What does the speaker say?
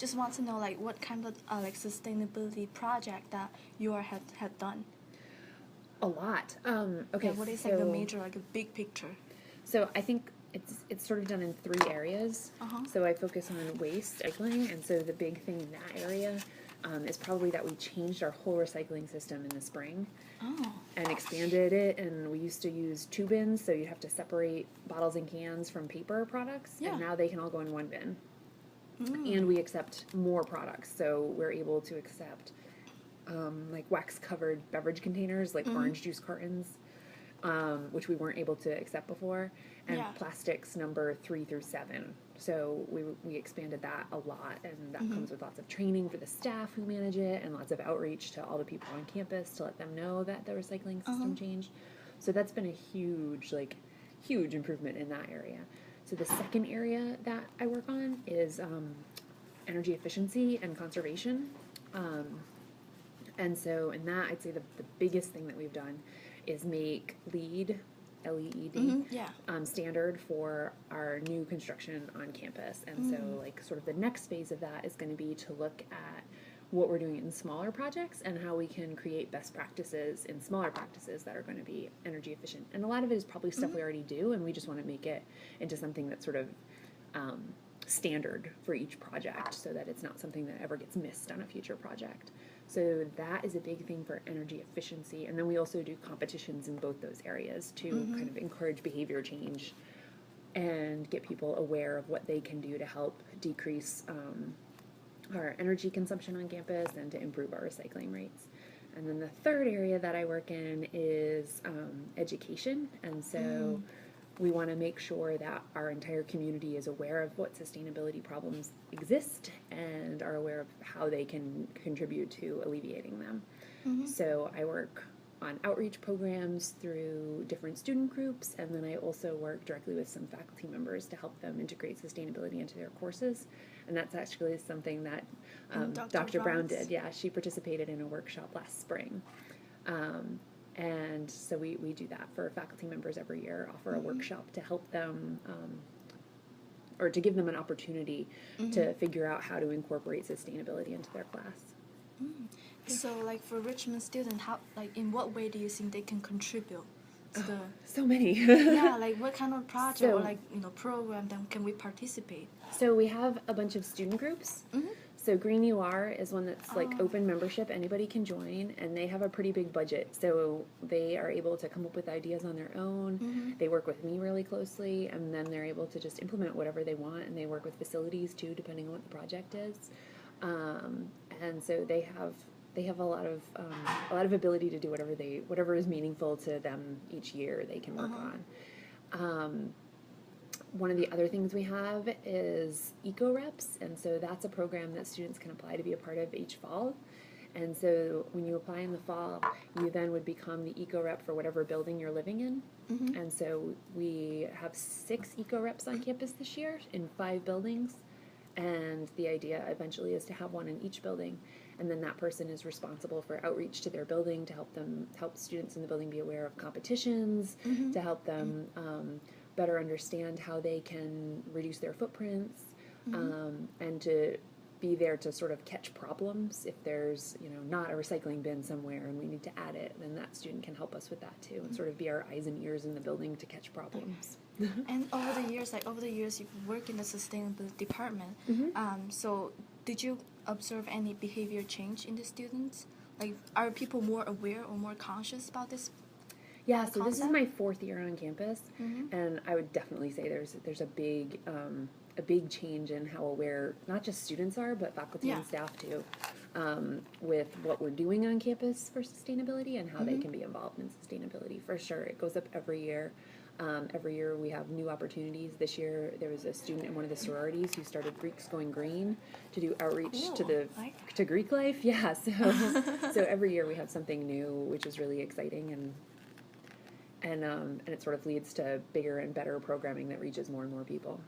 just want to know like what kind of like sustainability project that you are had done. A lot. Okay, Yeah, what is like the major, like a big picture? So I think it's sort of done in 3 areas. Uh-huh. So I focus on waste recycling, and so the big thing in that area is probably that we changed our whole recycling system in the spring Oh. and expanded it. And we used to use 2 bins, so you'd have to separate bottles and cans from paper products, Yeah. and now they can all go in 1 bin. Mm. And we accept more products, so we're able to accept like wax-covered beverage containers, like orange juice cartons, which we weren't able to accept before, and Yeah. plastics number 3 through 7. So we expanded that a lot, and that comes with lots of training for the staff who manage it, and lots of outreach to all the people on campus to let them know that the recycling system changed. So that's been a huge improvement in that area. So the second area that I work on is energy efficiency and conservation. And so in that, I'd say the biggest thing that we've done is make LEED, L-E-E-D, Yeah. standard for our new construction on campus. And so like sort of the next phase of that is going to be to look at what we're doing in smaller projects and how we can create best practices in smaller practices that are going to be energy efficient. And a lot of it is probably stuff we already do, and we just want to make it into something that's sort of standard for each project so that it's not something that ever gets missed on a future project. So that is a big thing for energy efficiency. And then we also do competitions in both those areas to kind of encourage behavior change and get people aware of what they can do to help decrease our energy consumption on campus and to improve our recycling rates. And then the third area that I work in is education. And so we want to make sure that our entire community is aware of what sustainability problems exist and are aware of how they can contribute to alleviating them. So I work on outreach programs through different student groups, and then I also work directly with some faculty members to help them integrate sustainability into their courses. And that's actually something that Dr. Brown did. Yeah, she participated in a workshop last spring. And so we do that for faculty members every year, offer a workshop to help them, or to give them an opportunity to figure out how to incorporate sustainability into their class. So like for Richmond students, how, like in what way do you think they can contribute to the So many. yeah, like what kind of project or So- like program then can we participate? So we have a bunch of student groups. So Green UR is one that's like Oh. open membership, anybody can join, and they have a pretty big budget. So they are able to come up with ideas on their own. They work with me really closely, and then they're able to just implement whatever they want, and they work with facilities too, depending on what the project is. And so they have a lot of ability to do whatever is meaningful to them each year they can work on. One of the other things we have is Eco Reps, and so that's a program that students can apply to be a part of each fall. And so when you apply in the fall, you then would become the Eco Rep for whatever building you're living in. And so we have 6 Eco Reps on campus this year in 5 buildings. And the idea eventually is to have one in each building. And then that person is responsible for outreach to their building to help students in the building be aware of competitions, to help them better understand how they can reduce their footprints, and to be there to sort of catch problems. If there's not a recycling bin somewhere and we need to add it, then that student can help us with that too, and sort of be our eyes and ears in the building to catch problems. And over the years you've worked in the sustainability department. So did you observe any behavior change in the students? Like, are people more aware or more conscious about this? Yeah, so this is concept? my 4th year on campus, and I would definitely say there's a big change in how aware not just students are, but faculty and staff too, with what we're doing on campus for sustainability and how they can be involved in sustainability. For sure, it goes up every year. Every year we have new opportunities. This year there was a student in one of the sororities who started Greeks Going Green to do outreach to Greek life. Yeah, so every year we have something new, which is really exciting, and it sort of leads to bigger and better programming that reaches more and more people.